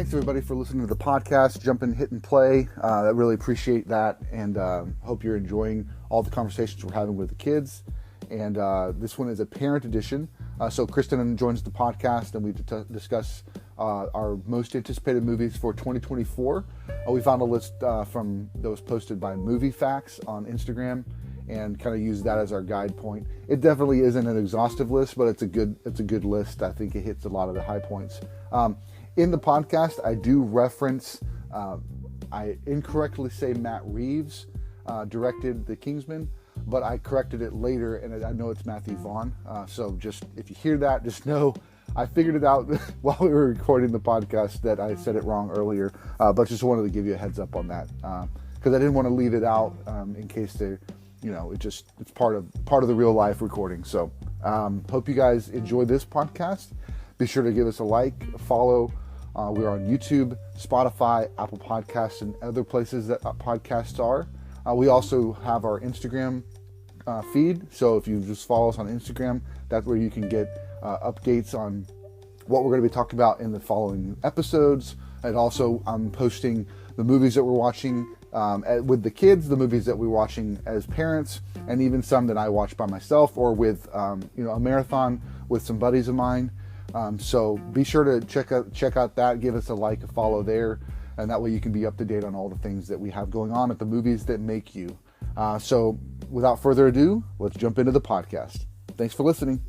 Thanks everybody for listening to the podcast. Jump in, hit and play. I really appreciate that, and hope you're enjoying all the conversations we're having with the kids. And this one is a parent edition. So Kristen joins the podcast, and we discuss our most anticipated movies for 2024. We found a list that was posted by Movie Facts on Instagram, and kind of use that as our guide point. It definitely isn't an exhaustive list, but it's a good list. I think it hits a lot of the high points. In the podcast, I do reference, I incorrectly say Matt Reeves directed The Kingsman, but I corrected it later, and I know it's Matthew Vaughn. So just, if you hear that, just know I figured it out while we were recording the podcast that I said it wrong earlier, but just wanted to give you a heads up on that, because I didn't want to leave it out in case it's part of the real life recording. So hope you guys enjoy this podcast. Be sure to give us a like, follow. We're on YouTube, Spotify, Apple Podcasts, and other places that podcasts are. We also have our Instagram feed. So if you just follow us on Instagram, that's where you can get updates on what we're going to be talking about in the following episodes. And also, I'm posting the movies that we're watching with the kids, the movies that we're watching as parents, and even some that I watch by myself or with a marathon with some buddies of mine. So be sure to check out that, give us a like, a follow there, and that way you can be up to date on all the things that we have going on at the Movies That Make You. So without further ado, let's jump into the podcast. Thanks for listening.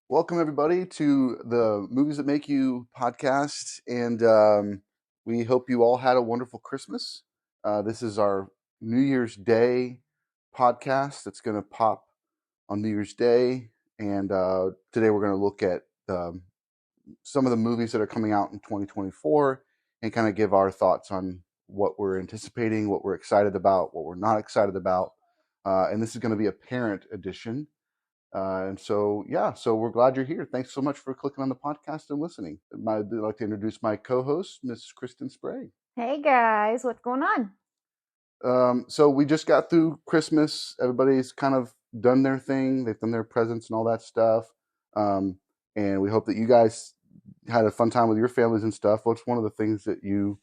Welcome everybody to the Movies That Make You podcast, and we hope you all had a wonderful Christmas. This is our New Year's Day podcast that's going to pop on New Year's Day, and today we're going to look at some of the movies that are coming out in 2024 and kind of give our thoughts on what we're anticipating, what we're excited about, what we're not excited about, and this is going to be a parent edition. So we're glad you're here. Thanks so much for clicking on the podcast and listening. I'd like to introduce my co-host, Miss Kristen Sprague. Hey guys, what's going on? So we just got through Christmas. Everybody's kind of done their thing. They've done their presents and all that stuff. And we hope that you guys had a fun time with your families and stuff. What's one of the things that you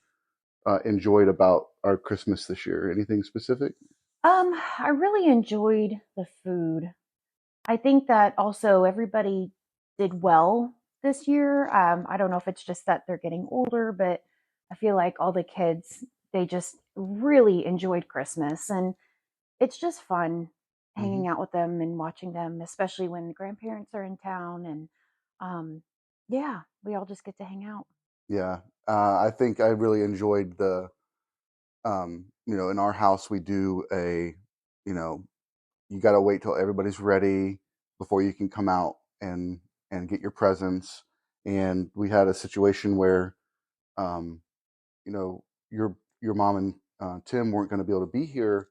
enjoyed about our Christmas this year? Anything specific? I really enjoyed the food. I think that also everybody did well this year. I don't know if it's just that they're getting older, but I feel like all the kids, they just really enjoyed Christmas, and it's just fun hanging out with them and watching them, especially when the grandparents are in town, and we all just get to hang out. Yeah, I think I really enjoyed the, in our house we do you got to wait till everybody's ready before you can come out and get your presents. And we had a situation where, your mom and Tim weren't going to be able to be here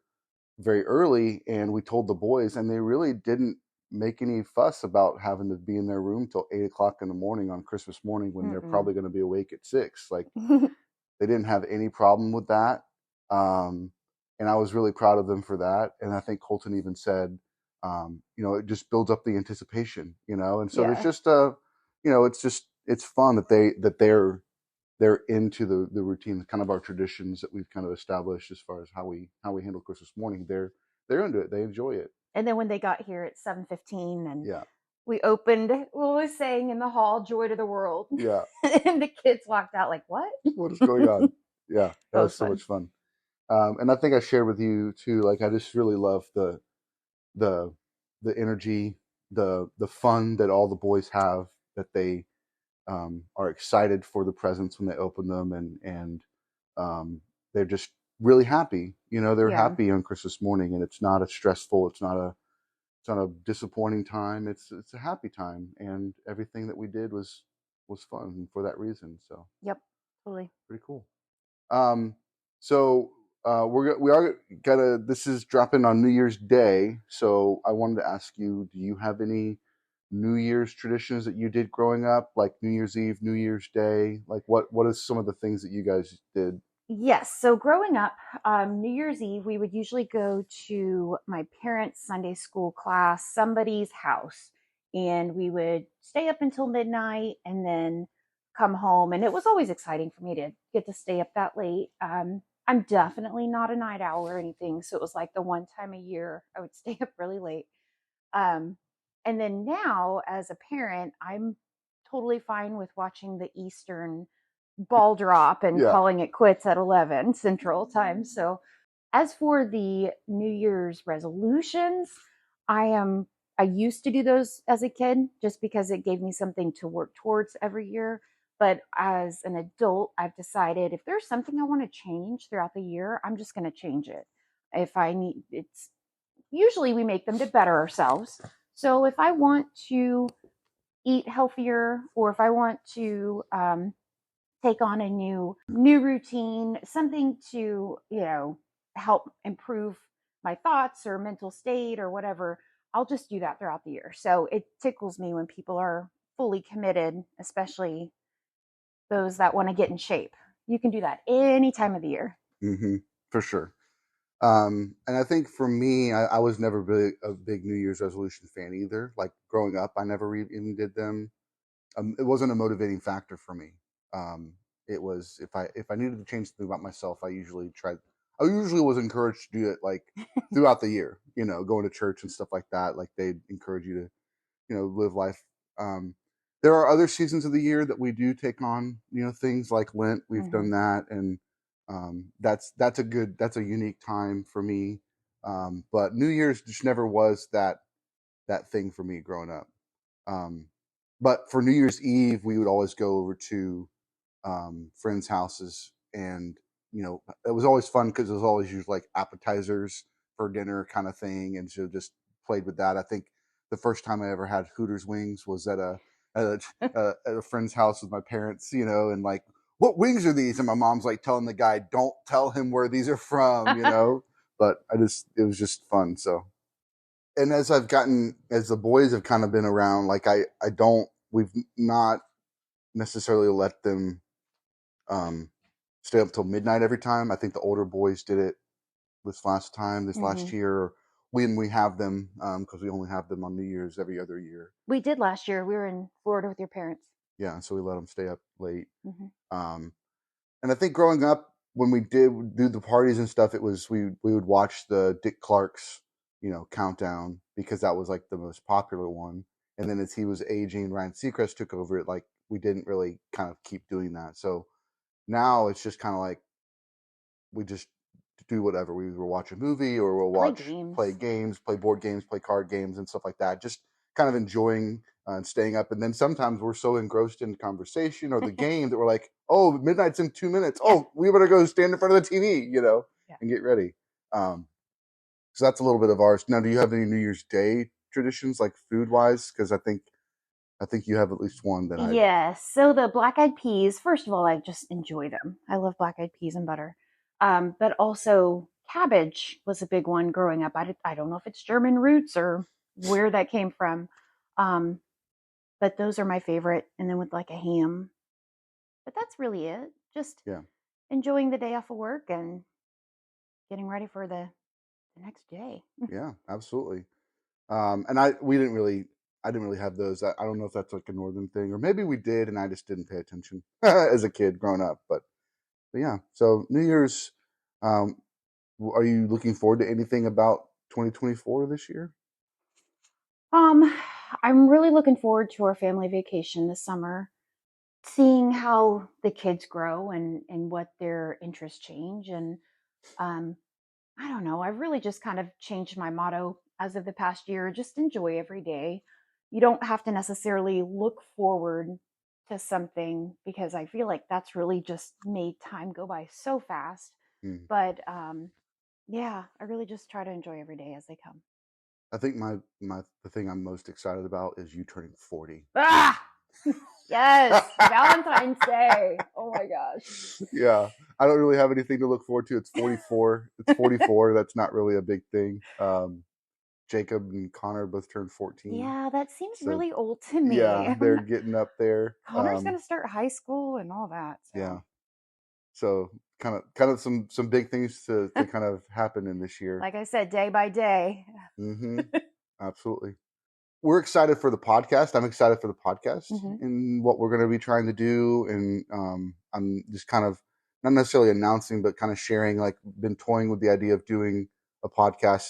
very early, and we told the boys, and they really didn't make any fuss about having to be in their room till 8:00 in the morning on Christmas morning when they're probably going to be awake at 6. Like they didn't have any problem with that. And I was really proud of them for that. And I think Colton even said, it just builds up the anticipation, and so there's just it's fun that they're into the routine, kind of our traditions that we've kind of established as far as how we handle Christmas morning. They're into it. They enjoy it. And then when they got here at 7:15 and we opened what was saying in the hall, "Joy to the world." Yeah. And the kids walked out like, what? What is going on? Yeah. That was so much fun. And I think I shared with you too, like I just really love the energy, the fun that all the boys have, that they are excited for the presents when they open them, and they're just really happy. They're happy on Christmas morning, and it's not a stressful, it's not a disappointing time. It's a happy time, and everything that we did was fun for that reason. So yep, totally, pretty cool. So we are gonna. This is dropping on New Year's Day, so I wanted to ask you: do you have any New Year's traditions that you did growing up, like New Year's Eve, New Year's Day? Like what is some of the things that you guys did Yes. So growing up, New Year's Eve, we would usually go to my parents' Sunday school class, somebody's house, and we would stay up until midnight and then come home. And it was always exciting for me to get to stay up that late. I'm definitely not a night owl or anything. So it was like the one time a year I would stay up really late. Um, and then now, as a parent, I'm totally fine with watching the Eastern ball drop and Yeah. calling it quits at 11 Central Time. So, as for the New Year's resolutions, I am I used to do those as a kid just because it gave me something to work towards every year. But as an adult, I've decided if there's something I want to change throughout the year, I'm just going to change it. If I need, it's usually we make them to better ourselves. So if I want to eat healthier, or if I want to take on a new routine, something to help improve my thoughts or mental state or whatever, I'll just do that throughout the year. So it tickles me when people are fully committed, especially those that want to get in shape. You can do that any time of the year. Hmm. For sure. And I think for me, I was never really a big New Year's resolution fan either. Like growing up, I never even did them. It wasn't a motivating factor for me. Um, it was if I needed to change something about myself, I usually tried. I usually was encouraged to do it like throughout the year. Going to church and stuff like that. Like they encourage you to live life. Um, there are other seasons of the year that we do take on things like Lent. We've Mm-hmm. done that, and that's a unique time for me. But New Year's just never was that thing for me growing up. Um, but for New Year's Eve, we would always go over to friends' houses, and it was always fun because it was always usually like appetizers for dinner kind of thing, and so just played with that. I think the first time I ever had Hooters wings was at a friend's house with my parents, and like, what wings are these? And my mom's like telling the guy, don't tell him where these are from. But it was just fun. So, and as the boys have kind of been around, like we've not necessarily let them um, stay up till midnight every time. I think the older boys did it this Mm-hmm. last year, when we have them, because we only have them on New Year's every other year. We did last year. We were in Florida with your parents. Yeah, so we let them stay up late. Mm-hmm. Um, and I think growing up, when we did do the parties and stuff, it was we would watch the Dick Clark's countdown, because that was like the most popular one. And then as he was aging, Ryan Seacrest took over it. Like we didn't really kind of keep doing that. So now it's just kind of like we just do whatever. We will watch a movie, or we'll Play play games. games, play board games, play card games, and stuff like that. Just kind of enjoying and staying up. And then sometimes we're so engrossed in conversation or the game that we're like, "Oh, midnight's in 2 minutes. Yeah. Oh, we better go stand in front of the TV, Yeah. and get ready." Um, so that's a little bit of ours. Now, do you have any New Year's Day traditions, like food wise? Because I think you have at least one that I. Yes. So the black eyed peas, first of all, I just enjoy them. I love black eyed peas and butter. But also cabbage was a big one growing up. I don't know if it's German roots or where that came from. Um, but those are my favorite. And then with like a ham. But that's really it. Just Yeah. enjoying the day off of work and getting ready for the next day. Yeah, absolutely. And I didn't really have those. I don't know if that's like a northern thing, or maybe we did and I just didn't pay attention as a kid growing up. But yeah. So New Year's, um, are you looking forward to anything about 2024 this year? Um, I'm really looking forward to our family vacation this summer, seeing how the kids grow and what their interests change. And um, I don't know, I've really just kind of changed my motto as of the past year. Just enjoy every day. You don't have to necessarily look forward to something, because I feel like that's really just made time go by so fast. Hmm. But yeah, I really just try to enjoy every day as they come. I think the thing I'm most excited about is you turning 40. Ah, yes, Valentine's Day. Oh my gosh. Yeah, I don't really have anything to look forward to. It's 44. It's 44. That's not really a big thing. Jacob and Connor both turned 14. Yeah, that seems So really old to me. yeah, they're getting up there. Connor's gonna start high school and all that. Yeah. So So kind of some big things to kind of happen in this year. Like I said, day by day. Mm-hmm. Absolutely. We're excited for the podcast. I'm excited for the podcast Hmm. and what we're going to be trying to do. And I'm just kind of not necessarily announcing, but kind of sharing, like, been toying with the idea of doing a podcast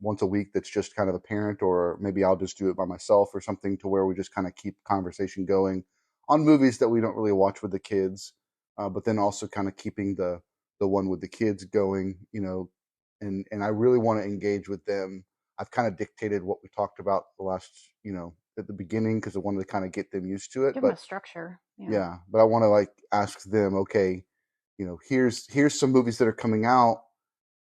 once a week that's just kind of a parent, or maybe I'll just do it by myself or something, to where we just kind of keep conversation going on movies that we don't really watch with the kids, but then also kind of keeping the one with the kids going, and I really want to engage with them. I've kind of dictated what we talked about the last, at the beginning, because I wanted to kind of get them used to it. Give them a But structure. Yeah. yeah, but I want to, like, ask them, okay, here's some movies that are coming out.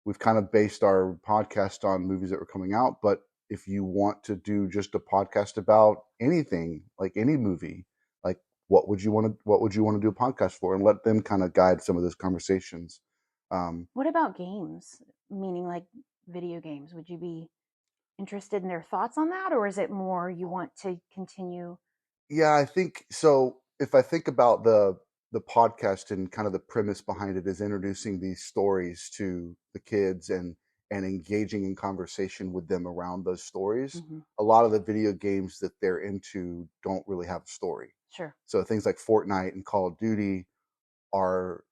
We've kind of based our podcast on movies that were coming out, but if you want to do just a podcast about anything, like any movie, like, what would you want to do a podcast for, and let them kind of guide some of those conversations. What about games? Meaning like video games. Would you be interested in their thoughts on that, or is it more you want to continue? Yeah, I think so. If I think about the podcast, and kind of the premise behind it is introducing these stories to the kids, and engaging in conversation with them around those stories. Hmm. A lot of the video games that they're into don't really have a story. Sure. So things like Fortnite and Call of Duty are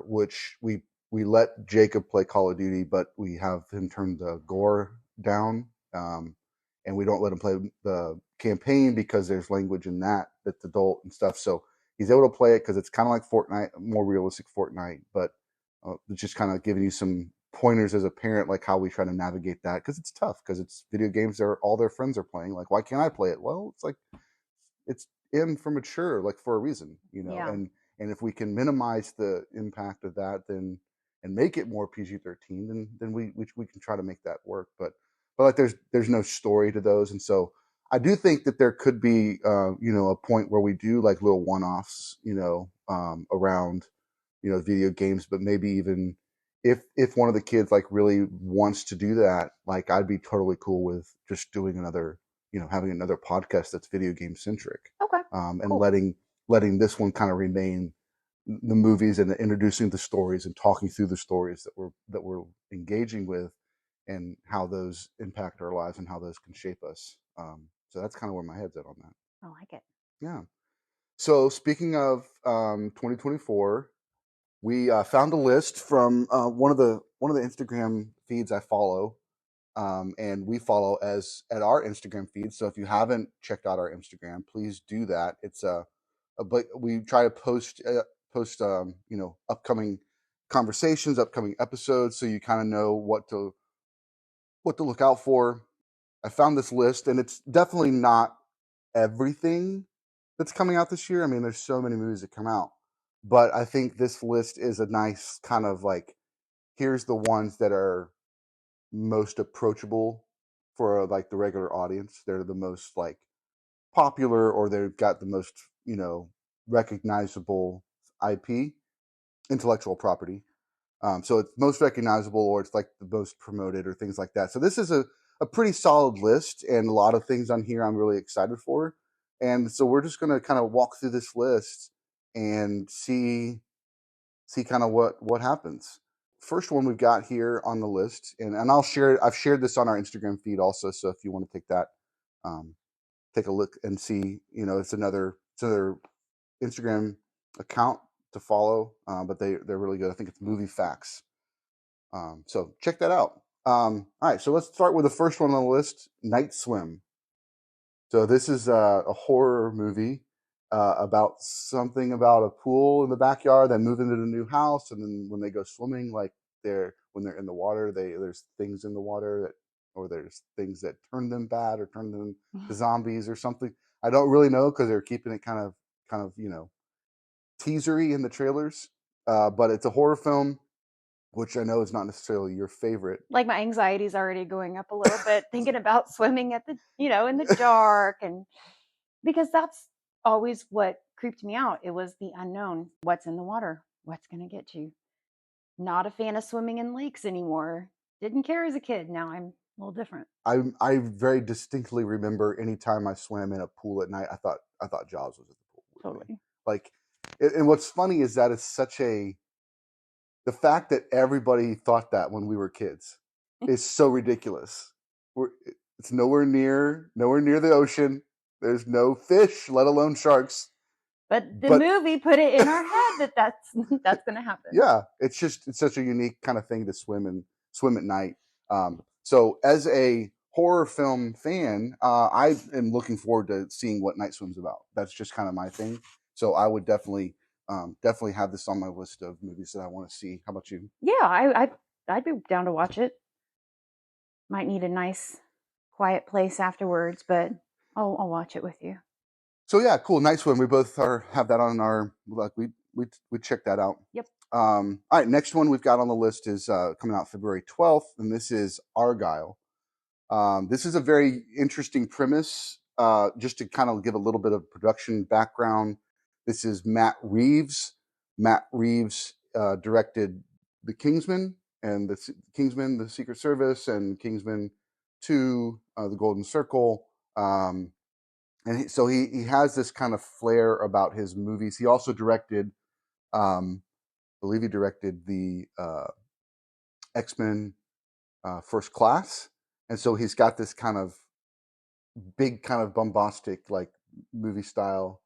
which we let Jacob play Call of Duty, but we have him turn the gore down, and we don't let him play the campaign because there's language in that's adult and stuff. So he's able to play it because it's kind of like Fortnite, more realistic Fortnite, but it's just kind of giving you some pointers as a parent, like how we try to navigate that, because it's tough, because it's video games that all their friends are playing. Like, why can't I play it? Well, it's like, it's M for mature, like, for a reason, Yeah. and if we can minimize the impact of that, then, and make it more PG-13, then we can try to make that work. But like, there's no story to those, and so I do think that there could be, a point where we do, like, little one-offs, around, video games, but maybe even if one of the kids, like, really wants to do that, like, I'd be totally cool with just doing another, having another podcast that's video game centric, Okay. and Cool. letting this one kind of remain the movies, and introducing the stories and talking through the stories that we're engaging with, and how those impact our lives and how those can shape us. So that's kind of where my head's at on that. I like it. Yeah. So speaking of 2024, we found a list from one of the Instagram feeds I follow, and we follow as at our Instagram feed. So if you haven't checked out our Instagram, please do that. It's but we try to post upcoming conversations, upcoming episodes, so you kind of know what to look out for. I found this list, and it's definitely not everything that's coming out this year. I mean, there's so many movies that come out, but I think this list is a nice kind of, like, here's the ones that are most approachable for, like, the regular audience. They're the most, like, popular, or they've got the most, recognizable IP, intellectual property. So it's most recognizable, or it's like the most promoted, or things like that. So this is a pretty solid list, and a lot of things on here I'm really excited for. And so we're just going to kind of walk through this list and see kind of what happens. First one we've got here on the list, and I've shared this on our Instagram feed also. So if you want to take that, um, take a look and see, it's another Instagram account to follow, but they're really good. I think it's Movie Facts. So check that out. All right, so let's start with the first one on the list, Night Swim. So this is a horror movie about something about a pool in the backyard. They move into the new house, and then when they go swimming, like, when they're in the water, there's things in the water or there's things that turn them bad, or turn them to zombies or something. I don't really know, because they're keeping it kind of teasery in the trailers. But it's a horror film, which I know is not necessarily your favorite. Like my anxiety's already going up a little bit thinking about swimming at the, in the dark, and because that's always what creeped me out. It was the unknown. What's in the water? What's going to get you? Not a fan of swimming in lakes anymore. Didn't care as a kid. Now I'm a little different. I very distinctly remember anytime I swam in a pool at night, I thought Jaws was at the pool with me. Totally. Like, and what's funny is that it's such a the fact that everybody thought that when we were kids is so ridiculous. We're, it's nowhere near the ocean. There's no fish, let alone sharks. But the But movie put it in our head that that's going to happen. yeah, it's such a unique kind of thing to swim at night. So as a horror film fan, I am looking forward to seeing what Night Swim's about. That's just kind of my thing. So I would definitely have this on my list of movies that I want to see. How about you? Yeah, I'd be down to watch it. Might need a nice quiet place afterwards, but I'll watch it with you. So yeah, cool. Night Swim. We both have that on our like we check that out. Yep. All right, next one we've got on the list is coming out February 12th, and this is Argylle. This is a very interesting premise. Just to kind of give a little bit of production background, this is Matt Reeves. Matt Reeves directed The Kingsman and the Kingsman, The Secret Service, and Kingsman 2, The Golden Circle. So he has this kind of flair about his movies. He also directed, I believe he directed the X-Men First Class, and so he's got this kind of big, kind of bombastic like movie style.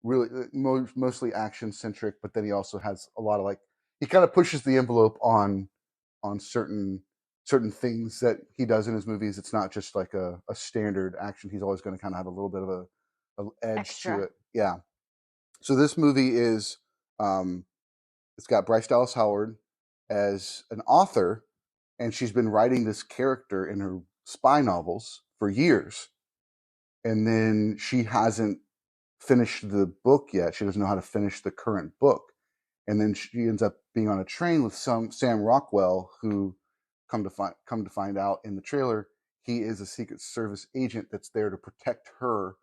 Really, mostly action centric, but then he also has a lot of like he kind of pushes the envelope on certain things that he does in his movies. It's not just like a standard action. He's always going to kind of have a little bit of a edge Extra. to it. Yeah. So this movie is it's got Bryce Dallas Howard as an author, and she's been writing this character in her spy novels for years, and then she hasn't finished the book yet. She doesn't know how to finish the current book, and then she ends up being on a train with Sam Rockwell, who come to find out in the trailer he is a Secret Service agent that's there to protect her,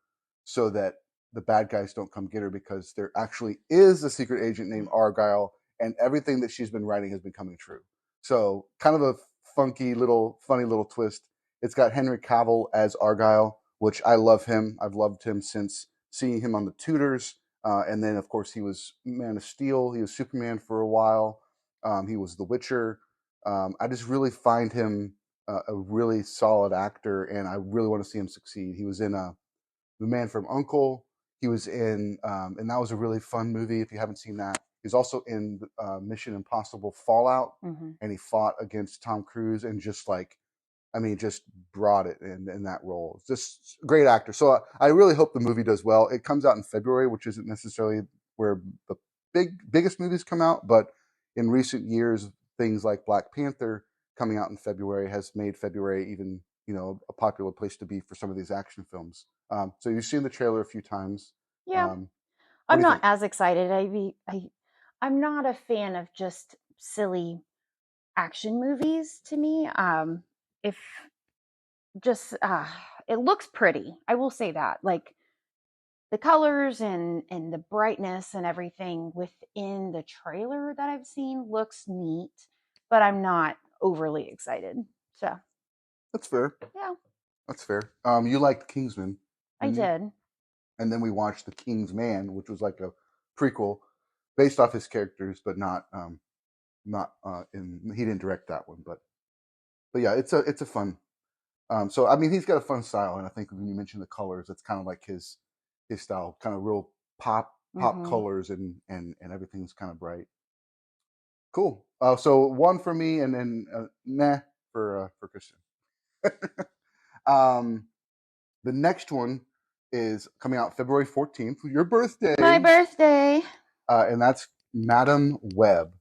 so that the bad guys don't come get her, because there actually is a secret agent named Argylle, and everything that she's been writing has been coming true. So kind of a funny little twist. It's got Henry Cavill as Argylle, which I love him. I've loved him since seeing him on The Tudors. And then, of course, he was Man of Steel. He was Superman for a while. He was The Witcher. I just really find him a really solid actor, and I really want to see him succeed. He was in The Man from U.N.C.L.E. He was in, and that was a really fun movie if you haven't seen that. He's also in Mission Impossible Fallout, and he fought against Tom Cruise and just brought it in that role. Just a great actor. So I really hope the movie does well. It comes out in February, which isn't necessarily where the biggest movies come out, but in recent years, things like Black Panther coming out in February has made February even a popular place to be for some of these action films. So you've seen the trailer a few times. Yeah. What I'm do you not think? as excited. I'm not a fan of just silly action movies to me. If just it looks pretty. I will say that. Like the colors and the brightness and everything within the trailer that I've seen looks neat, but I'm not overly excited. So, That's fair. yeah, That's fair. You liked Kingsman, I didn't you? did. And then we watched The King's Man, which was like a prequel based off his characters, but not in. He didn't direct that one, but yeah, it's a fun. So I mean, he's got a fun style, and I think when you mention the colors, it's kind of like his style, kind of real pop Hmm. colors, and everything's kind of bright. Cool. So one for me, and then nah for Christian. um, the next one is coming out February 14th, your My birthday, birthday. and that's Madam Web.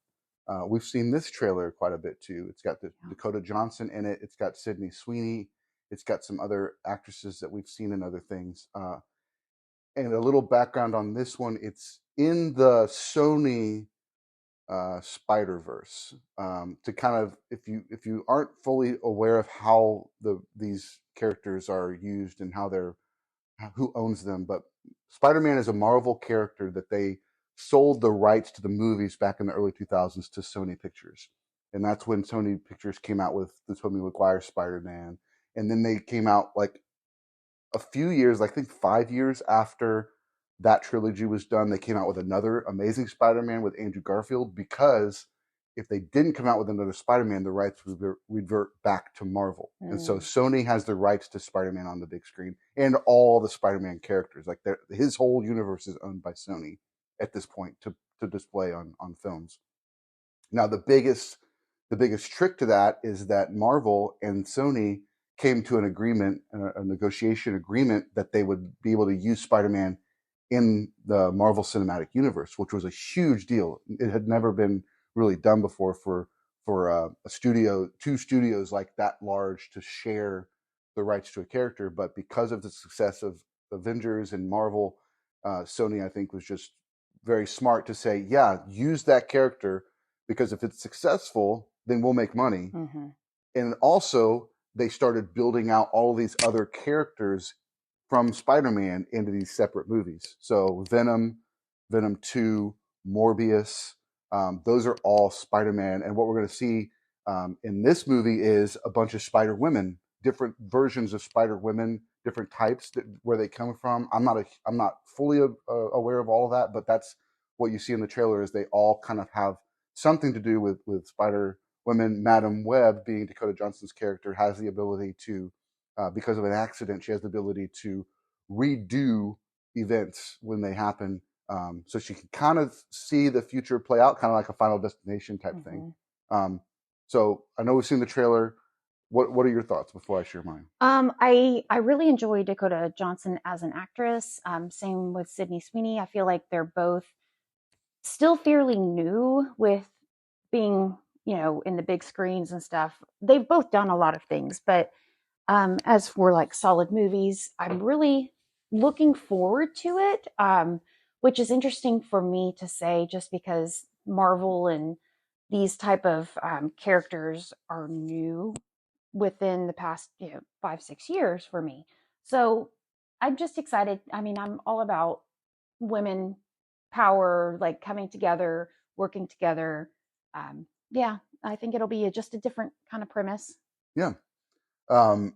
We've seen this trailer quite a bit too. It's got Dakota Johnson in it. It's got Sydney Sweeney. It's got some other actresses that we've seen in other things. And a little background on this one: it's in the Sony Spider Verse. To kind of, if you aren't fully aware of how these characters are used and how they're who owns them, but Spider-Man is a Marvel character that they sold the rights to the movies back in the early 2000s to Sony Pictures. And that's when Sony Pictures came out with the Tobey Maguire Spider-Man. And then they came out like a few years, I think 5 years after that trilogy was done, they came out with another Amazing Spider-Man with Andrew Garfield, because if they didn't come out with another Spider-Man, the rights would revert back to Marvel. And so Sony has the rights to Spider-Man on the big screen and all the Spider-Man characters. Like his whole universe is owned by Sony at this point to display on films. Now the biggest trick to that is that Marvel and Sony came to an agreement, a negotiation agreement, that they would be able to use Spider-Man in the Marvel Cinematic Universe, which was a huge deal. It had never been really done before for a studio, two studios like that large to share the rights to a character. But because of the success of Avengers and Marvel, Sony, I think, was just very smart to say, yeah, use that character, because if it's successful, then we'll make money. Mm-hmm. And also, they started building out all these other characters from Spider-Man into these separate movies. So Venom, Venom 2, Morbius, those are all Spider-Man. And what we're going to see in this movie is a bunch of Spider-Women, different versions of Spider-Women, different types where they come from. I'm not fully aware of all of that, but that's what you see in the trailer, is they all kind of have something to do with Spider-Women. Madam Web, being Dakota Johnson's character, has the ability to, because of an accident, she has the ability to redo events when they happen. So she can kind of see the future play out, kind of like a Final Destination type thing. So I know we've seen the trailer. What are your thoughts before I share mine? I really enjoy Dakota Johnson as an actress. Same with Sydney Sweeney. I feel like they're both still fairly new with being, in the big screens and stuff. They've both done a lot of things, but as for like solid movies, I'm really looking forward to it, which is interesting for me to say, just because Marvel and these type of characters are new within the past 5-6 years for me. So I'm just excited. I mean, I'm all about women power, like coming together, working together. Yeah, I think it'll be just a different kind of premise. Yeah. And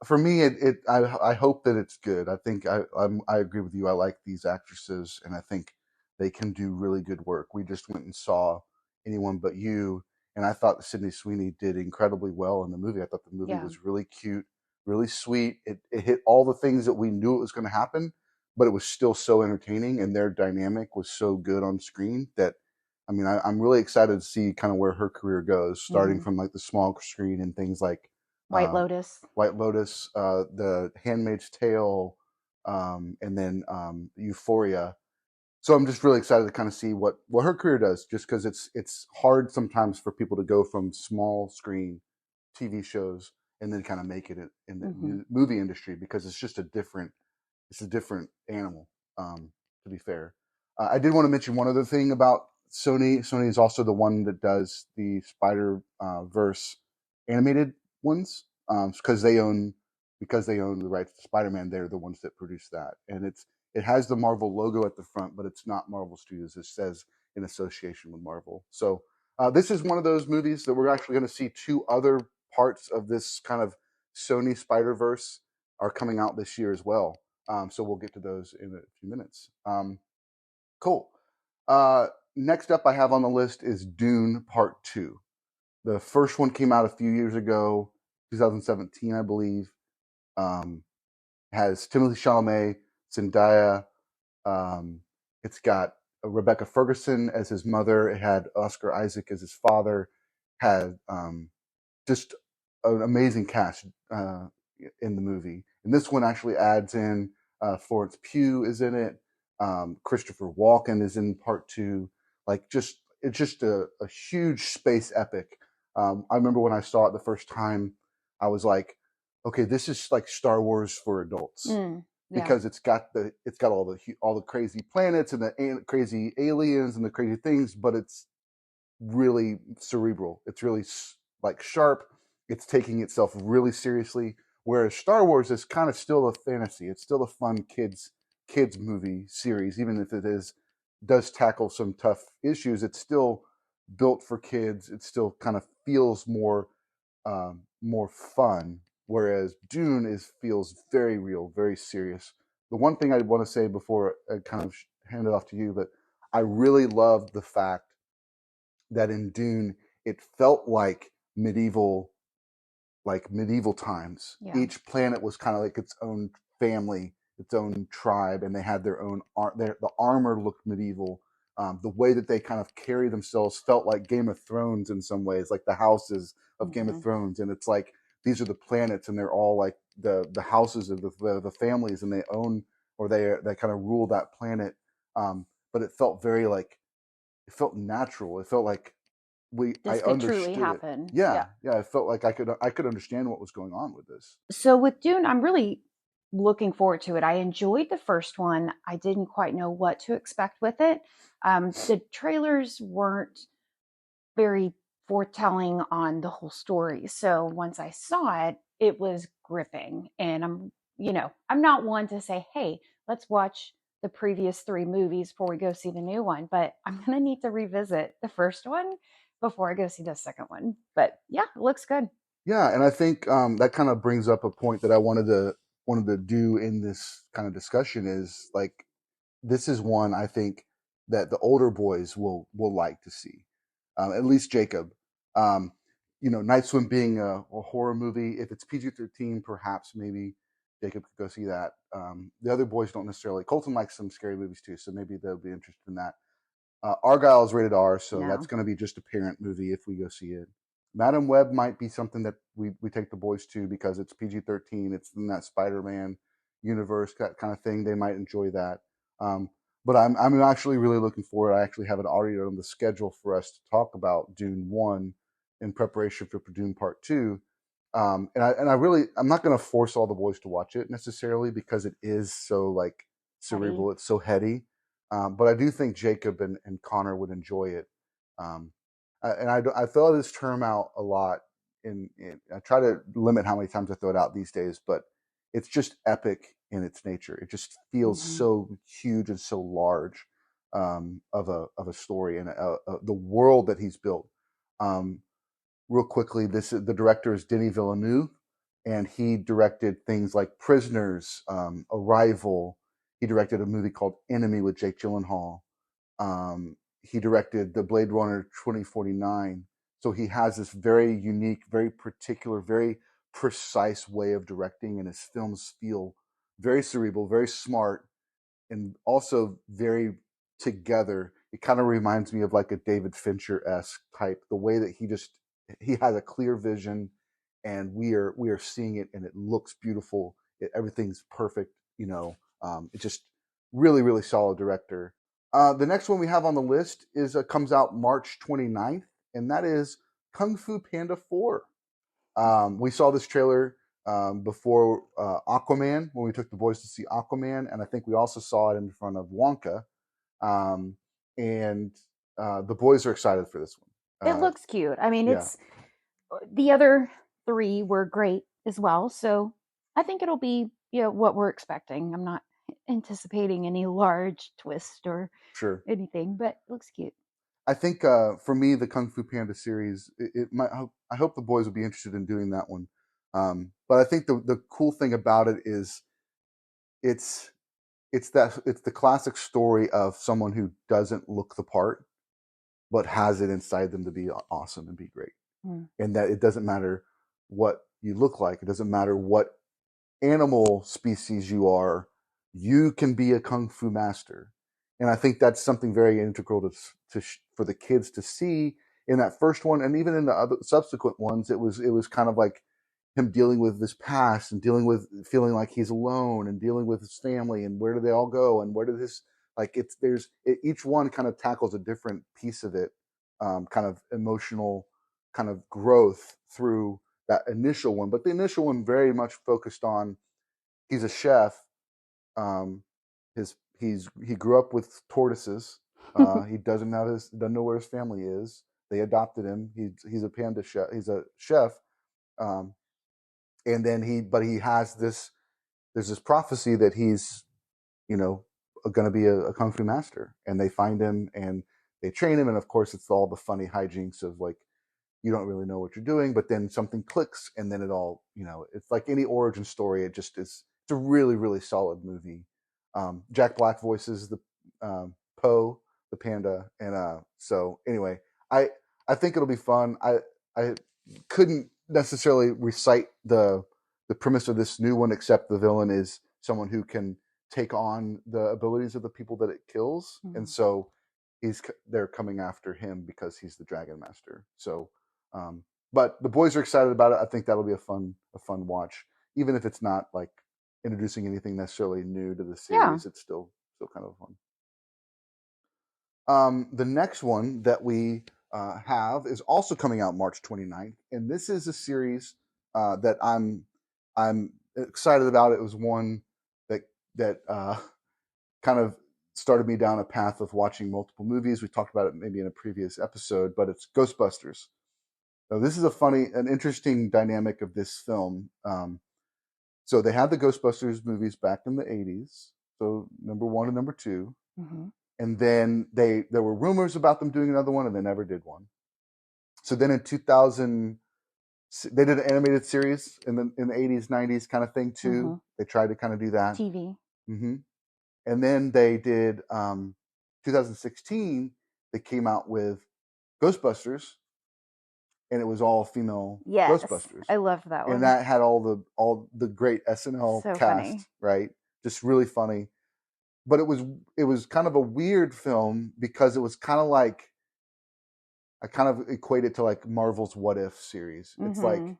for me, I hope that it's good. I think I agree with you. I like these actresses, and I think they can do really good work. We just went and saw Anyone But You, and I thought Sydney Sweeney did incredibly well in the movie. I thought the movie was really cute, really sweet. It hit all the things that we knew it was going to happen, but it was still so entertaining, and their dynamic was so good on screen that, I mean, I'm really excited to see kind of where her career goes, starting from like the small screen and things like White Lotus, The Handmaid's Tale, and then Euphoria. So I'm just really excited to kind of see what her career does, just because it's hard sometimes for people to go from small screen TV shows and then kind of make it in the movie industry, because it's just a different animal. To be fair, I did want to mention one other thing about Sony. Sony is also the one that does the Spider Verse animated ones, because they own the rights to Spider-Man. They're the ones that produce that, and it has the Marvel logo at the front, but it's not Marvel Studios. It says in association with Marvel. So this is one of those movies that we're actually going to see two other parts of this kind of Sony Spider-Verse are coming out this year as well. So we'll get to those in a few minutes. Cool. Next up I have on the list is Dune Part 2. The first one came out a few years ago, 2017, I believe. Has Timothy Chalamet, Zendaya. It's got Rebecca Ferguson as his mother. It had Oscar Isaac as his father. Had just an amazing cast in the movie. And this one actually adds in Florence Pugh is in it. Christopher Walken is in Part 2. Like, it's just a huge space epic. I remember when I saw it the first time, I was like, okay, this is like Star Wars for adults. Because it's got all the crazy planets and the crazy aliens and the crazy things, but it's really cerebral. It's really like sharp. It's taking itself really seriously. Whereas Star Wars is kind of still a fantasy. It's still a fun kids movie series, even if does tackle some tough issues. It's still built for kids. It still kind of feels more fun. Whereas Dune feels very real, very serious. The one thing I want to say before I kind of hand it off to you, but I really love the fact that in Dune it felt like medieval times. Yeah. Each planet was kind of like its own family, its own tribe, and they had their own the armor looked medieval. The way that they kind of carry themselves felt like Game of Thrones in some ways, like the houses of Game of Hmm. Thrones. And it's like these are the planets, and they're all like the houses of the families, and they own or they kind of rule that planet. But it felt very like it felt natural. It felt like I This could truly understood it. happen. Yeah, Yeah. yeah. I felt like I could understand what was going on with this. So with Dune, I'm really looking forward to it. I enjoyed the first one. I didn't quite know what to expect with it. The trailers weren't very foretelling on the whole story. So once I saw it, it was gripping. And I'm not one to say, hey, let's watch the previous three movies before we go see the new one, but I'm going to need to revisit the first one before I go see the second one. But yeah, it looks good. Yeah, and I think that kind of brings up a point that I wanted to do in this kind of discussion is like this is one I think that the older boys will like to see, at least Jacob. Um, Night Swim being a horror movie, if it's PG-13, perhaps maybe Jacob could go see that. The other boys don't necessarily. Colton likes some scary movies too, so maybe they'll be interested in that. Argyle is rated R, so that's No. going to be just a parent movie if we go see it. Madam Web might be something that we take the boys to because it's PG-13. It's in that Spider-Man universe, that kind of thing. They might enjoy that. But I'm actually really looking forward. I actually have it already on the schedule for us to talk about Dune 1 in preparation for Dune Part 2. I'm not going to force all the boys to watch it necessarily because it is so like Eddie. cerebral. It's so heady. But I do think Jacob and Connor would enjoy it. Um, I throw this term out a lot. I try to limit how many times I throw it out these days, but it's just epic in its nature. It just feels Hmm. so huge and so large of a story and the world that he's built. Um, Real quickly, the director is Denis Villeneuve, and he directed things like Prisoners, Arrival. He directed a movie called Enemy with Jake Gyllenhaal. He directed the Blade Runner 2049. So he has this very unique, very particular, very precise way of directing, and his films feel very cerebral, very smart, and also very together. It kind of reminds me of like a David Fincher esque type. The way that he has a clear vision, and we are seeing it, and it looks beautiful. Everything's perfect. It's just really really solid director. The next one we have on the list is comes out March 29th, and that is Kung Fu Panda 4. We saw this trailer before Aquaman when we took the boys to see Aquaman, and I think we also saw it in front of Wonka. Um, and the boys are excited for this one. It looks cute. I mean, Yeah, it's the other three were great as well. So I think it'll be, what we're expecting. I'm not anticipating any large twist or sure. anything, but it looks cute. I think for me, the Kung Fu Panda series, it might. I hope the boys will be interested in doing that one. But I think the cool thing about it is it's it's the classic story of someone who doesn't look the part but has it inside them to be awesome and be great. Mm. And that it doesn't matter what you look like, it doesn't matter what animal species you are, you can be a kung fu master. And I think that's something very integral for the kids to see in that first one, and even in the other subsequent ones. It was kind of like him dealing with this past and dealing with feeling like he's alone and dealing with his family and where do they all go and where did this like it's there's each one kind of tackles a different piece of it, kind of emotional kind of growth through that initial one. But the initial one very much focused on he's a chef. Um, he grew up with tortoises. He doesn't know where his family is. They adopted him. He's a panda chef. He's a chef. Um, and then he has this. There's this prophecy that he's you know going to be a kung fu master, and they find him and they train him, and of course it's all the funny hijinks of like you don't really know what you're doing, but then something clicks, and then it all it's like any origin story. It just is. It's a really really solid movie. Jack Black voices the Poe the panda, and so anyway, I think it'll be fun. I couldn't necessarily recite the premise of this new one, except the villain is someone who can take on the abilities of the people that it kills, and Mhm. so they're coming after him because he's the Dragon Master. So, but the boys are excited about it. I think that'll be a fun watch, even if it's not like introducing anything necessarily new to the Yeah. series. It's still kind of fun. The next one that we have is also coming out March 29th, and this is a series that I'm excited about. It was one that that kind of started me down a path of watching multiple movies. We talked about it maybe in a previous episode, but it's Ghostbusters. So this is an interesting dynamic of this film. So they had the Ghostbusters movies back in the 80s. So number one and number two, Hmm. and then there were rumors about them doing another one, and they never did one. So then in 2000, they did an animated series in the 80s, 90s kind of thing too. Hmm. They tried to kind of do that. TV. Hmm. And then they did 2016. They came out with Ghostbusters, and it was all female Yes, Ghostbusters, I loved that and one. that had all the great SNL So funny. cast, right? Just really funny. But it was kind of a weird film because it was kind of like I kind of equate it to like Marvel's What If series. It's Hmm. like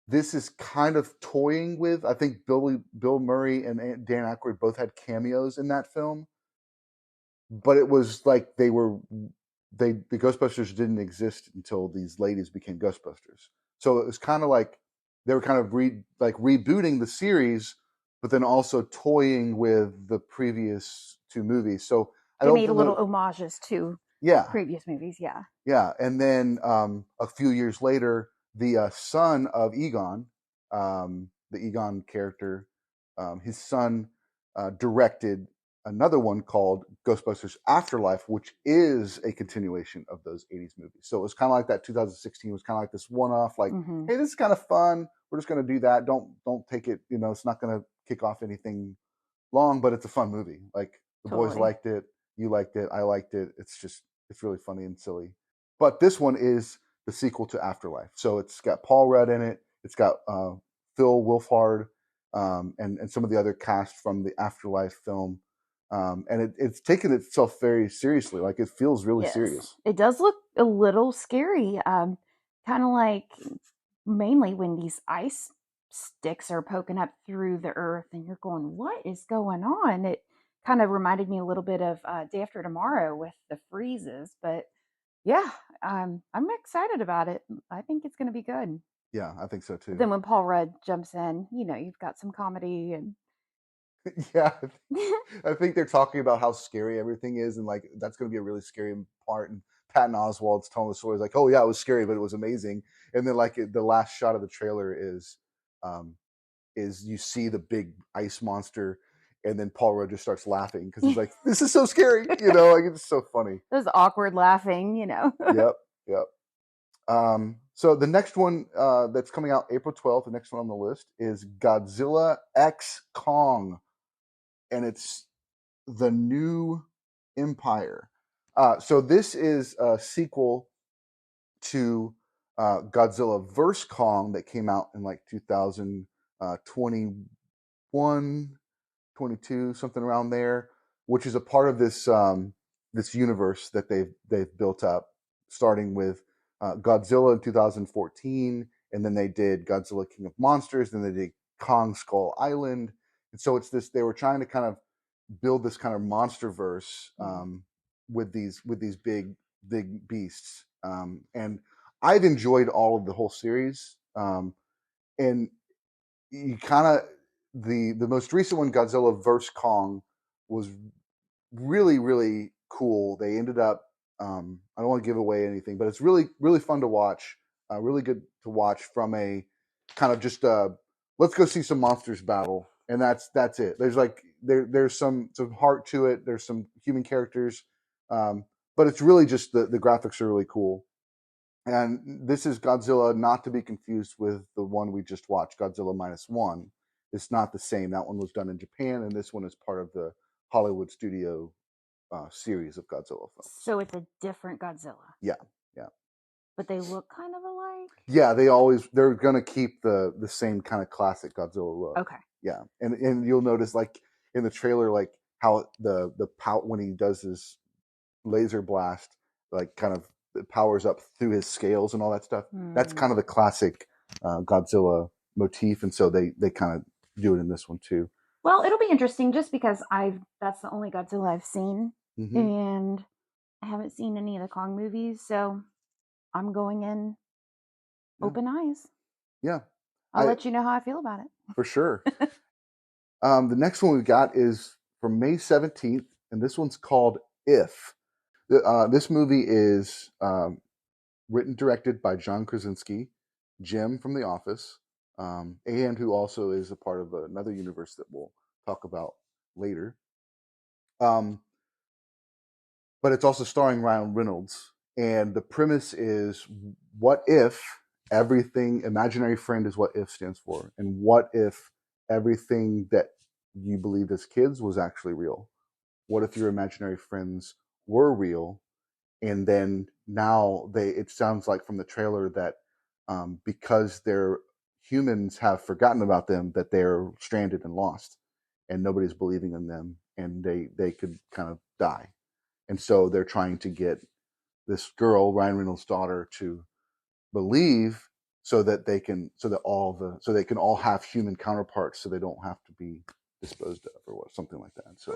this is kind of toying with. I think Bill Murray and Dan Aykroyd both had cameos in that film, but it was like the Ghostbusters didn't exist until these ladies became Ghostbusters. So it was kind of like they were kind of rebooting the series, but then also toying with the previous two movies. So I They don't made a little know. homages to Yeah, previous movies. Yeah. yeah, and then a few years later, the son of Egon, the Egon character, his son directed another one called Ghostbusters Afterlife, which is a continuation of those 80s movies. So it was kind of like that 2016 was kind of like this one-off, like, Hmm. hey, this is kind of fun. We're just going to do that. Don't take it, it's not going to kick off anything long, but it's a fun movie. Like the boys Totally. liked it, you liked it, I liked it. It's really funny and silly. But this one is the sequel to Afterlife, so it's got Paul Rudd in it. It's got Phil Wolfhard and some of the other cast from the Afterlife film, and it's taken itself very seriously. Like it feels really Yes, serious. it does look a little scary. Kind of like mainly when these ice sticks are poking up through the earth, and you're going, "What is going on?" It kind of reminded me a little bit of Day After Tomorrow with the freezes, but yeah, I'm excited about it. I think it's going to be good. Yeah, I think so But too. then when Paul Rudd jumps in, you've got some comedy and Yeah, I think they're talking about how scary everything is, and like that's going to be a really scary part. And Patton Oswalt's telling the story like, "Oh yeah, it was scary, but it was amazing." And then the last shot of the trailer um, is you see the big ice monster, and then Paul Rudd just starts laughing because he's like, "This is so scary," like it's so funny. those awkward laughing. Yep, yep. So the next one that's coming out April 12th, the next one on the list is Godzilla X Kong, and it's the new Empire. So this is a sequel to Godzilla vs Kong that came out in like 2021, 22, something around there, which is a part of this universe that they've built up, starting with Godzilla in 2014, and then they did Godzilla King of Monsters, then they did Kong Skull Island, and so it's this. They were trying to kind of build this kind of monster verse with these big beasts, and I've enjoyed all of the whole series, and you kind of the most recent one, Godzilla vs Kong, was really cool. They ended up I don't want to give away anything, but it's really fun to watch. Really good to watch from a kind of just let's go see some monsters battle, and that's it. There's like there's some heart to it. There's some human characters, but it's really just the graphics are really cool. And this is Godzilla, not to be confused with the one we just watched, Godzilla minus one. It's not the same. That one was done in Japan, and this one is part of the Hollywood studio series of Godzilla films. So it's a different Godzilla. Yeah, but they look kind of alike. Yeah, they're gonna keep the same kind of classic Godzilla look. Okay. Yeah, and you'll notice like in the trailer, like how the when he does his laser blast, like kind of it powers up through his scales and all that stuff. That's kind of the classic Godzilla motif, and so they kind of do it in this one too. Well, it'll be interesting just because that's the only Godzilla I've seen, Mm-hmm. and I haven't seen any of the Kong movies, so I'm going in open eyes. Yeah, I'll let you know how I feel about it. For sure. The next one we got is from May 17th, and this one's called If. This movie is written, directed by John Krasinski, Jim from The Office, and who also is a part of another universe that we'll talk about later. But it's also starring Ryan Reynolds. And the premise is, what if everything, imaginary friend is what if stands for, and what if everything that you believed as kids was actually real? What if your imaginary friends were real, and then now it sounds like from the trailer that because their humans have forgotten about them, that they're stranded and lost, and nobody's believing in them, and they could kind of die. And so they're trying to get this girl, Ryan Reynolds' daughter, to believe, so that they can all have human counterparts, so they don't have to be disposed of or something like that. So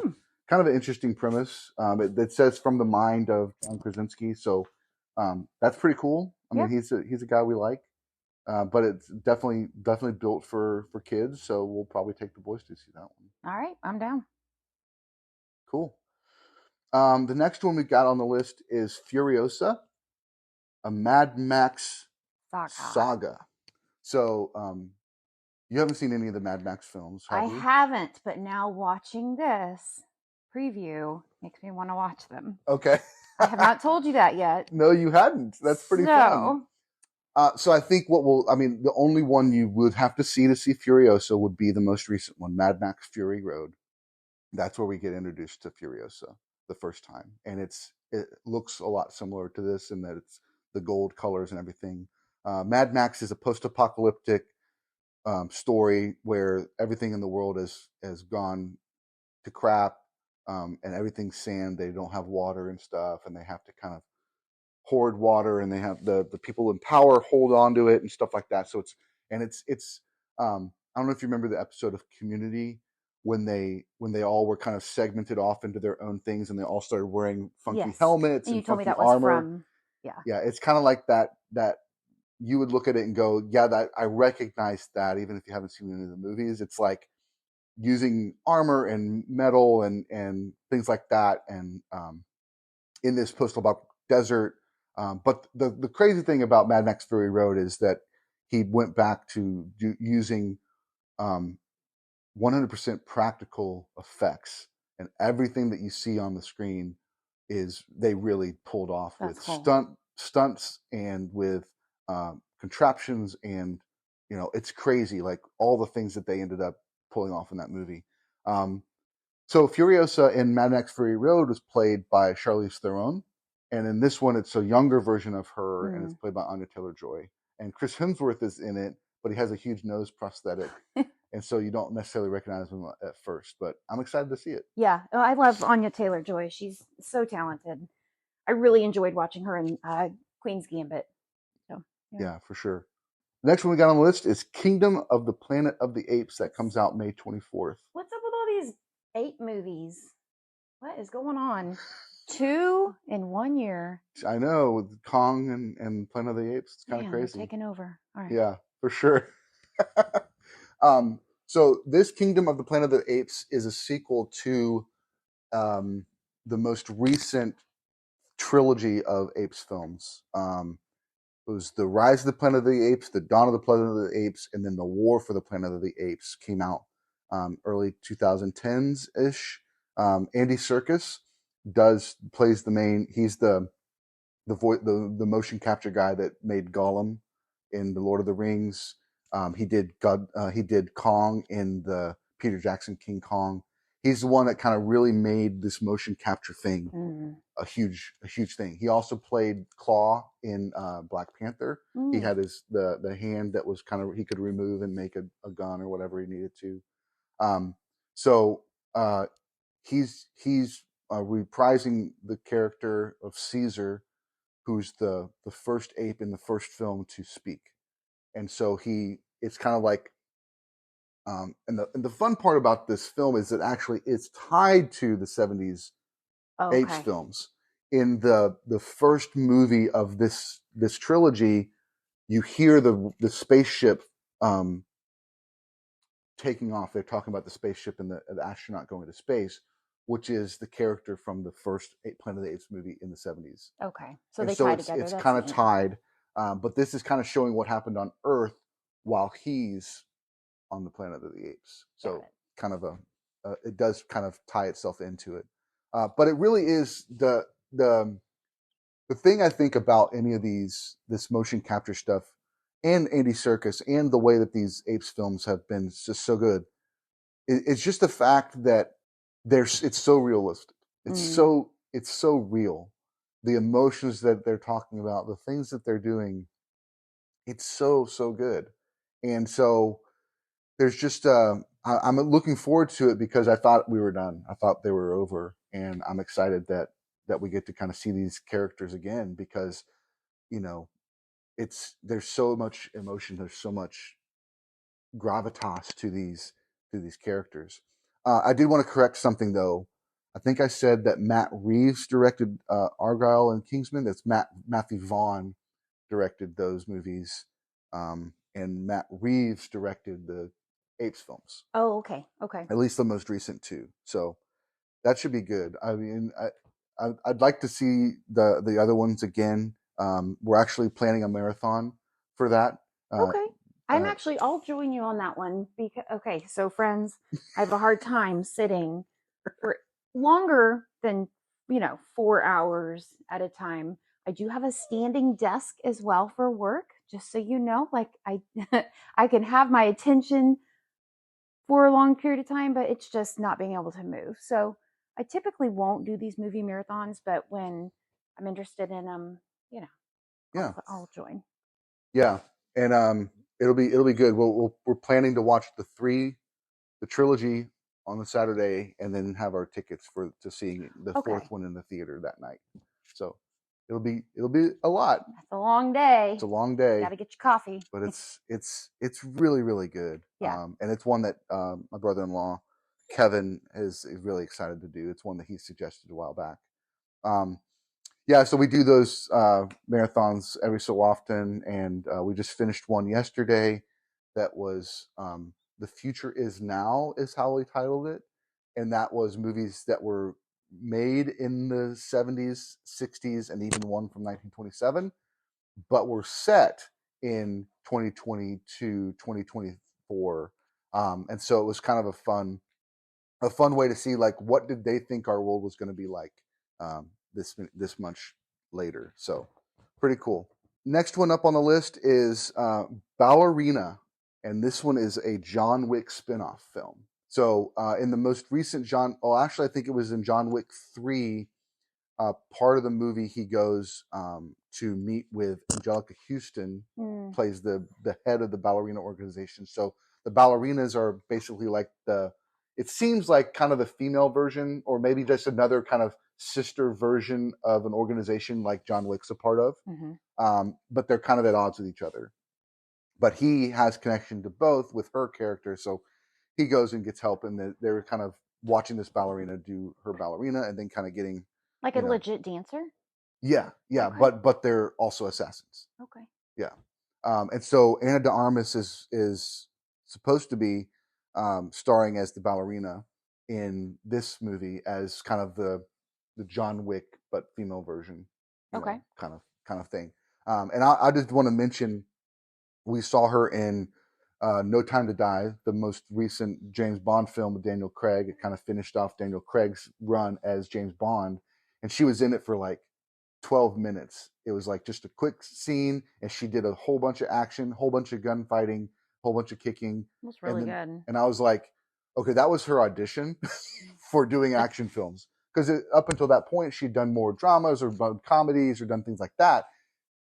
kind of an interesting premise. It says from the mind of John Krasinski, so that's pretty cool. I mean, he's a guy we like, but it's definitely built for kids. So we'll probably take the boys to see that one. All right, I'm down. Cool. The next one we got on the list is Furiosa, a Mad Max saga. So you haven't seen any of the Mad Max films, have you? I haven't, but now watching this preview makes me want to watch them. Okay. I have not told you that yet. No, you hadn't. That's pretty fun. So I think the only one you would have to see Furiosa would be the most recent one, Mad Max Fury Road. That's where we get introduced to Furiosa the first time. And it looks a lot similar to this in that it's the gold colors and everything. Mad Max is a post-apocalyptic story where everything in the world has gone to crap, and everything's sand. They don't have water and stuff, and they have to kind of hoard water, and they have the people in power hold on to it and stuff like that. So it's I don't know if you remember the episode of Community when they all were kind of segmented off into their own things, and they all started wearing funky helmets and funky armor. Yeah, it's kind of like that you would look at it and go, yeah, that I recognize that, even if you haven't seen any of the movies. It's like using armor and metal and things like that, and in this post-apocalyptic desert. But the crazy thing about Mad Max Fury Road is that he went back to using 100% practical effects, and everything that you see on the screen is they really pulled off. That's with cool. Stunts and with contraptions, and it's crazy, like all the things that they ended up pulling off in that movie. So Furiosa in Mad Max Fury Road was played by Charlize Theron, and in this one it's a younger version of her, and it's played by Anya Taylor-Joy. And Chris Hemsworth is in it, but he has a huge nose prosthetic, and so you don't necessarily recognize him at first. But I'm excited to see it. Yeah, I love Anya Taylor-Joy. She's so talented. I really enjoyed watching her in Queen's Gambit. So yeah, for sure. The next one we got on the list is Kingdom of the Planet of the Apes, that comes out May 24th. What's up with all these ape movies? What is going on? 2 in 1 year. I know, with Kong and Planet of the Apes. It's kind of crazy. They're taking over. All right. Yeah, for sure. So this Kingdom of the Planet of the Apes is a sequel to the most recent trilogy of Apes films. It was the Rise of the Planet of the Apes, the Dawn of the Planet of the Apes, and then the War for the Planet of the Apes came out early 2010s ish. Andy Serkis plays the main. He's the motion capture guy that made Gollum in the Lord of the Rings. He did Kong in the Peter Jackson King Kong. He's the one that kind of really made this motion capture thing Mm. a huge thing. He also played Claw in Black Panther. He Mm. had the hand that was kind of, he could remove and make a gun or whatever he needed to. Um, so he's reprising the character of Caesar, who's the first ape in the first film to speak. And so it's kind of like, and the fun part about this film is that actually it's tied to the 70s Oh, apes okay. films. In the first movie of this trilogy, you hear the spaceship taking off. They're talking about the spaceship and the astronaut going to space, which is the character from the first Planet of the Apes movie in the 70s. Okay. So And they so tie it's together. it's That's kind of neat. tied, but this is kind of showing what happened on Earth while he's on the Planet of the Apes. Got So it. kind of it does kind of tie itself into it. But it really is the thing I think about any of this motion capture stuff and Andy Serkis and the way that these apes films have been just so good. It's just the fact that it's so realistic. Mm. It's so real. The emotions that they're talking about, the things that they're doing, it's so good. And so there's just I'm looking forward to it because I thought we were done. I thought they were over, and I'm excited that we get to kind of see these characters again because you know there's so much emotion, there's so much gravitas to these characters. I did want to correct something though. I think I said that Matt Reeves directed Argyle and Kingsman. That's Matthew Vaughn directed those movies, and Matt Reeves directed the Apes films, Oh, okay. Okay. at least the most recent two. So that should be good. I mean, I'd like to see the other ones again. We're actually planning a marathon for that. Uh, Okay. uh, I'll join you on that one because, okay, so friends, I have a hard time sitting for longer than, 4 hours at a time. I do have a standing desk as well for work, just so you know. Like I can have my attention for a long period of time, but it's just not being able to move. So I typically won't do these movie marathons, but when I'm interested in them, you know, yeah, I'll join. yeah, and it'll be good. We're planning to watch the trilogy on the Saturday, and then have our tickets to seeing the fourth Okay. one in the theater that night. So it'll be a lot. That's a long day. It's a long day, Got to get your coffee. but it's really good. Yeah. And it's one that my brother-in-law Kevin is really excited to do. It's one that he suggested a while back. Um, yeah, so we do those marathons every so often, and we just finished one yesterday that was "The Future Is Now" is how we titled it, and that was movies that were made in the 70s, 60s, and even one from 1927, but were set in 2022, 2024. And so it was kind of a fun way to see like what did they think our world was going to be like this much later. So pretty cool. Next one up on the list is Ballerina, and this one is a John Wick spinoff film. So in the most recent actually I think it was in John Wick 3, part of the movie he goes to meet with Angelica Houston, Mm. plays the head of the ballerina organization. So the ballerinas are basically like it seems like kind of the female version, or maybe just another kind of sister version of an organization like John Wick's a part of. Mm-hmm. But they're kind of at odds with each other. But he has connection to both with her character, so he goes and gets help, and they're kind of watching this ballerina do her ballerina, and then kind of getting, Like a you know, legit dancer? yeah, Okay. but they're also assassins. Okay. Yeah, and so Anna de Armas is supposed to be starring as the ballerina in this movie as kind of the John Wick but female version, Okay. kind of thing. And I just want to mention we saw her in No Time to Die, the most recent James Bond film with Daniel Craig. It kind of finished off Daniel Craig's run as James Bond, and she was in it for like 12 minutes. It was like just a quick scene, and she did a whole bunch of action, whole bunch of gunfighting, whole bunch of kicking, That's and really then good. and I was like, Okay, that was her audition for doing action films. Because up until that point, she'd done more dramas or comedies or done things like that.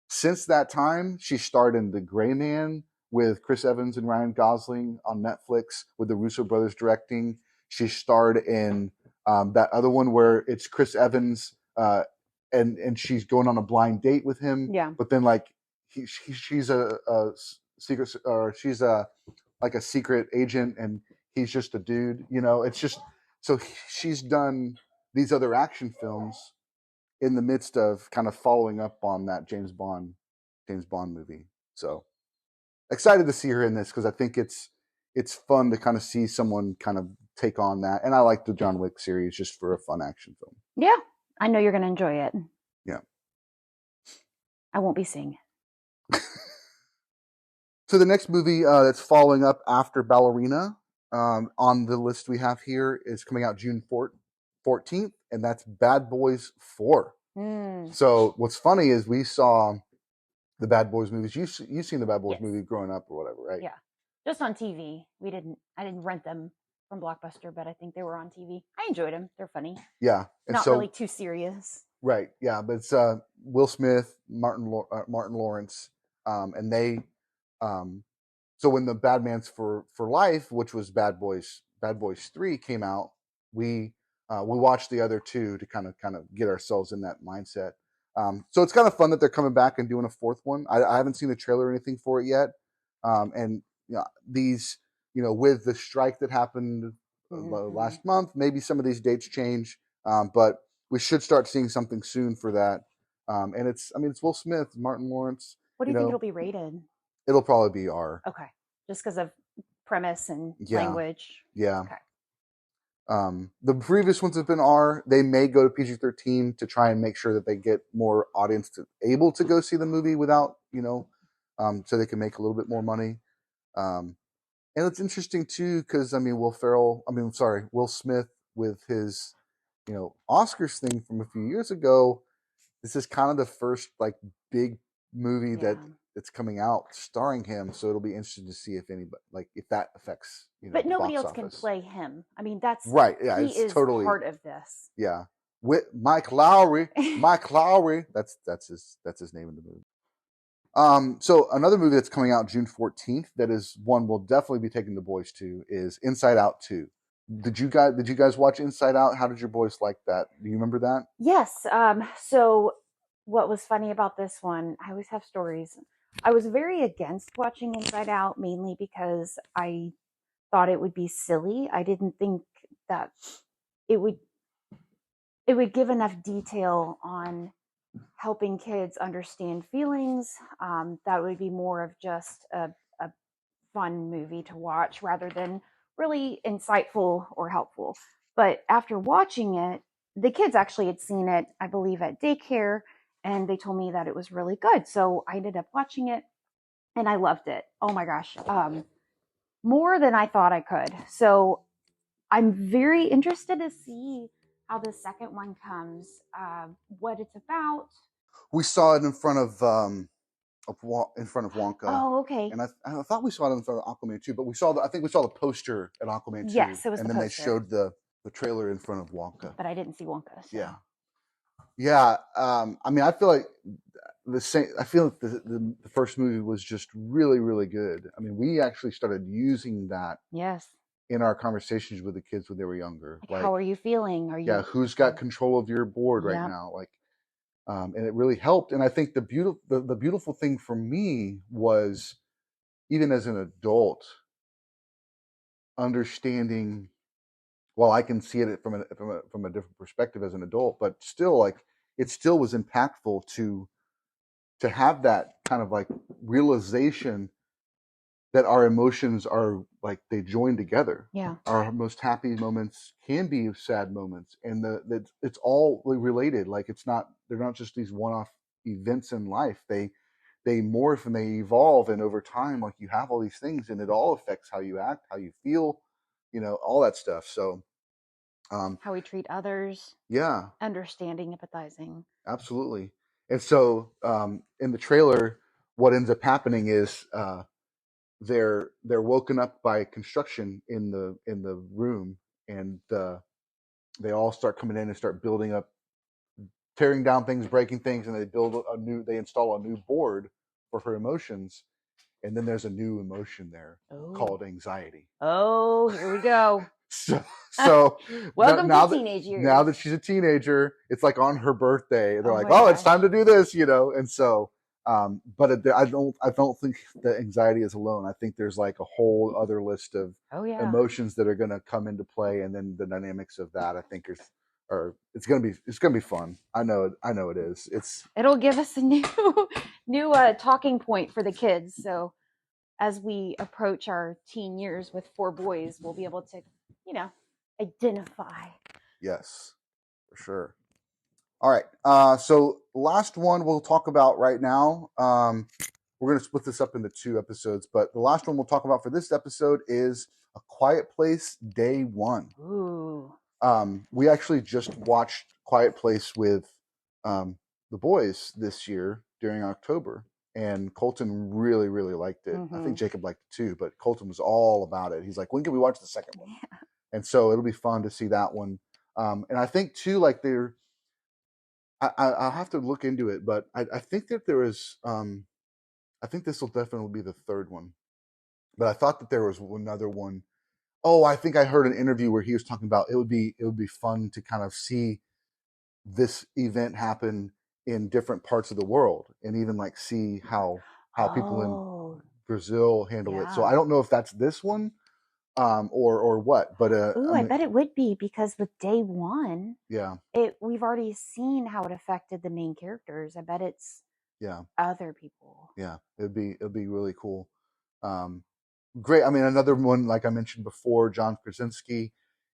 Since that time, she starred in The Gray Man with Chris Evans and Ryan Gosling on Netflix with the Russo brothers directing. She starred in that other one where it's Chris Evans and she's going on a blind date with him. Yeah. But then like she's a secret or she's a like a secret agent and he's just a dude. You know, it's just so she's done these other action films in the midst of kind of following up on that James Bond movie. So excited to see her in this because I think it's fun to kind of see someone kind of take on that. And I like the John Wick series just for a fun action film. Yeah, I know you're going to enjoy it. Yeah. I won't be seeing it. So the next movie that's following up after Ballerina on the list we have here is coming out June 14th, and that's Bad Boys 4. So what's funny is we saw the Bad Boys movies. You've seen the Bad Boys movie growing up or whatever, right? Yeah, just on TV. I didn't rent them from Blockbuster, but I think they were on TV. I enjoyed them. They're funny. Yeah, and not really too serious. Right. Yeah, but it's Will Smith, Martin Lawrence, and they. So when the Bad Man's for Life, which was Bad Boys 3 came out, we watched the other two to kind of get ourselves in that mindset. So it's kind of fun that they're coming back and doing a fourth one. I haven't seen the trailer or anything for it yet. And these, with the strike that happened last month, maybe some of these dates change. But we should start seeing something soon for that. And it's Will Smith, Martin Lawrence. What do you think it'll be rated? It'll probably be R. Okay. Just because of premise and language. Yeah. Okay. The previous ones have been R. They may go to PG-13 to try and make sure that they get more audience able to go see the movie without, so they can make a little bit more money. And it's interesting too, because Will Smith with his, Oscars thing from a few years ago. This is kind of the first like big movie that's coming out starring him. So it'll be interesting to see if that affects, but nobody else can play him. I mean, that's right. Yeah, he is totally part of this. Yeah, with Mike Lowry. Mike Lowry. That's his name in the movie. So another movie that's coming out June 14th that is one we'll definitely be taking the boys to is Inside Out 2. Did you guys watch Inside Out? How did your boys like that? Do you remember that? Yes. So what was funny about this one, I always have stories. I was very against watching Inside Out, mainly because I thought it would be silly. I didn't think that it would give enough detail on helping kids understand feelings. That would be more of just a fun movie to watch rather than really insightful or helpful. But after watching it, the kids actually had seen it, I believe, at daycare, and they told me that it was really good. So I ended up watching it, and I loved it. Oh my gosh, more than I thought I could. So I'm very interested to see how the second one comes, what it's about. We saw it in front of Wonka. Oh, okay. And I thought we saw it in front of Aquaman 2, but I think we saw the poster at Aquaman 2. Yes, it was. And then they showed the trailer in front of Wonka. But I didn't see Wonka. So. Yeah. Yeah. I feel like the first movie was just really, really good. I mean, we actually started using that. Yes. In our conversations with the kids when they were younger. Like how are you feeling? Are you? Yeah. Who's got control of your board right now? Like, and it really helped. And I think the beautiful thing for me was, even as an adult, understanding. Well, I can see it from a different perspective as an adult, but still, like, it still was impactful to have that kind of like realization that our emotions are like they join together. Yeah. Our most happy moments can be sad moments, and that it's all related. Like they're not just these one-off events in life. They morph and they evolve, and over time, like you have all these things, and it all affects how you act, how you feel, all that stuff. So, how we treat others. Yeah. Understanding, empathizing. Absolutely. And so, in the trailer, what ends up happening is they're woken up by construction in the room, and they all start coming in and start building up, tearing down things, breaking things, and they install a new board for her emotions, and then there's a new emotion there called anxiety. Oh, here we go. So welcome now to teenage years. Now that she's a teenager, it's like on her birthday. They're like, gosh. It's time to do this, and so. But I don't think that anxiety is alone. I think there's like a whole other list of emotions that are going to come into play, and then the dynamics of that, I think, it's going to be fun. I know it is. It'll give us a new talking point for the kids. So as we approach our teen years with 4 boys, we'll be able to, identify. Yes, for sure. All right. So last one we'll talk about right now. We're going to split this up into 2 episodes, but the last one we'll talk about for this episode is A Quiet Place Day 1. Ooh. We actually just watched Quiet Place with the boys this year during October, and Colton really, really liked it. I think Jacob liked it too, but Colton was all about it. He's like, when can we watch the second one? Yeah. And so it'll be fun to see that one. And I think too, like I'll have to look into it, but I think that there is. I think this will definitely be the 3rd one, but I thought that there was another one. Oh, I think I heard an interview where he was talking about it would be fun to kind of see this event happen in different parts of the world, and even like see how people in Brazil handle it. So I don't know if that's this one. Or what, but I bet it would be, because with Day 1, we've already seen how it affected the main characters. I bet it's other people. It'd be really cool. Great. I mean, another one, like I mentioned before, John Krasinski.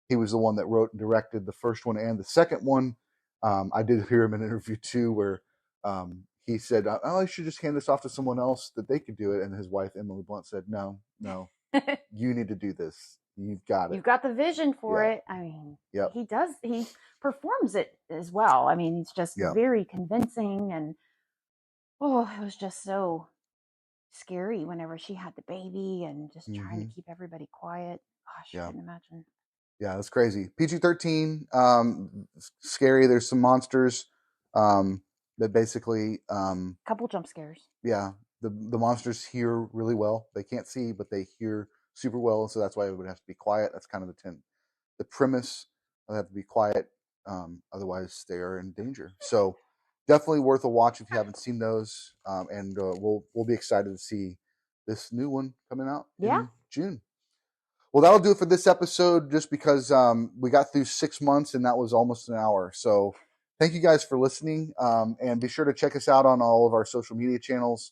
He was the one that wrote and directed the first one and the second one. I did hear him in an interview too, where he said, I should just hand this off to someone else that they could do it, and his wife Emily Blunt said, no. You need to do this. You've got it. You've got the vision for it. I mean, he does. He performs it as well. I mean, he's just very convincing, and it was just so scary whenever she had the baby and just trying to keep everybody quiet. Gosh, I couldn't imagine. Yeah, that's crazy. PG-13, scary. There's some monsters that basically couple jump scares. Yeah. The monsters hear really well. They can't see, but they hear super well, so that's why it would have to be quiet. That's kind of the premise. They have to be quiet, otherwise they are in danger. So definitely worth a watch if you haven't seen those. And we'll be excited to see this new one coming out in June. Well, that'll do it for this episode, just because we got through 6 months and that was almost an hour. So thank you guys for listening, and be sure to check us out on all of our social media channels.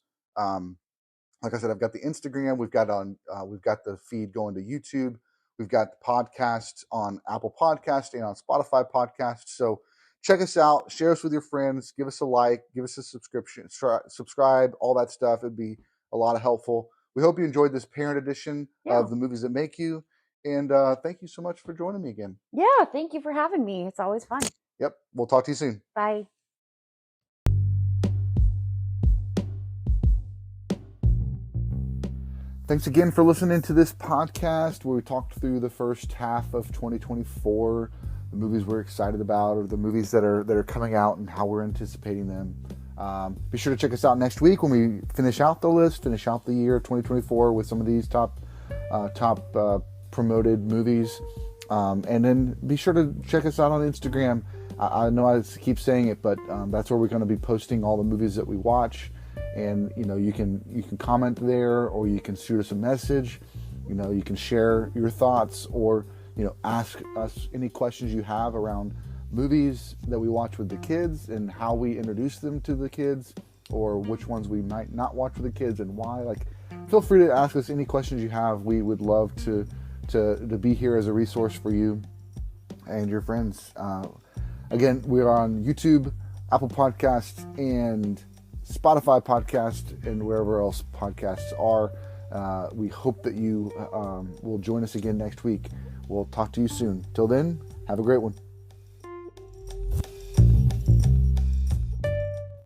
Like I said, I've got the Instagram. We've got the feed going to YouTube. We've got the podcast on Apple Podcast and on Spotify Podcast. So check us out, share us with your friends, give us a like, give us a subscription, subscribe, all that stuff. It'd be a lot of helpful. We hope you enjoyed this parent edition of The Movies That Make You. And thank you so much for joining me again. Yeah, thank you for having me. It's always fun. Yep. We'll talk to you soon. Bye. Thanks again for listening to this podcast where we talked through the first half of 2024, the movies we're excited about, or the movies that are coming out and how we're anticipating them. Be sure to check us out next week when we finish out the list, finish out the year of 2024 with some of these top promoted movies. And then be sure to check us out on Instagram. I know I keep saying it, but that's where we're going to be posting all the movies that we watch. And you can comment there, or you can shoot us a message. You can share your thoughts, or ask us any questions you have around movies that we watch with the kids and how we introduce them to the kids, or which ones we might not watch with the kids and why. Feel free to ask us any questions you have. We would love to be here as a resource for you and your friends. Again, we are on YouTube, Apple Podcasts, and Spotify Podcast, and wherever else podcasts are. We hope that you will join us again next week. We'll talk to you soon. Till then, have a great one.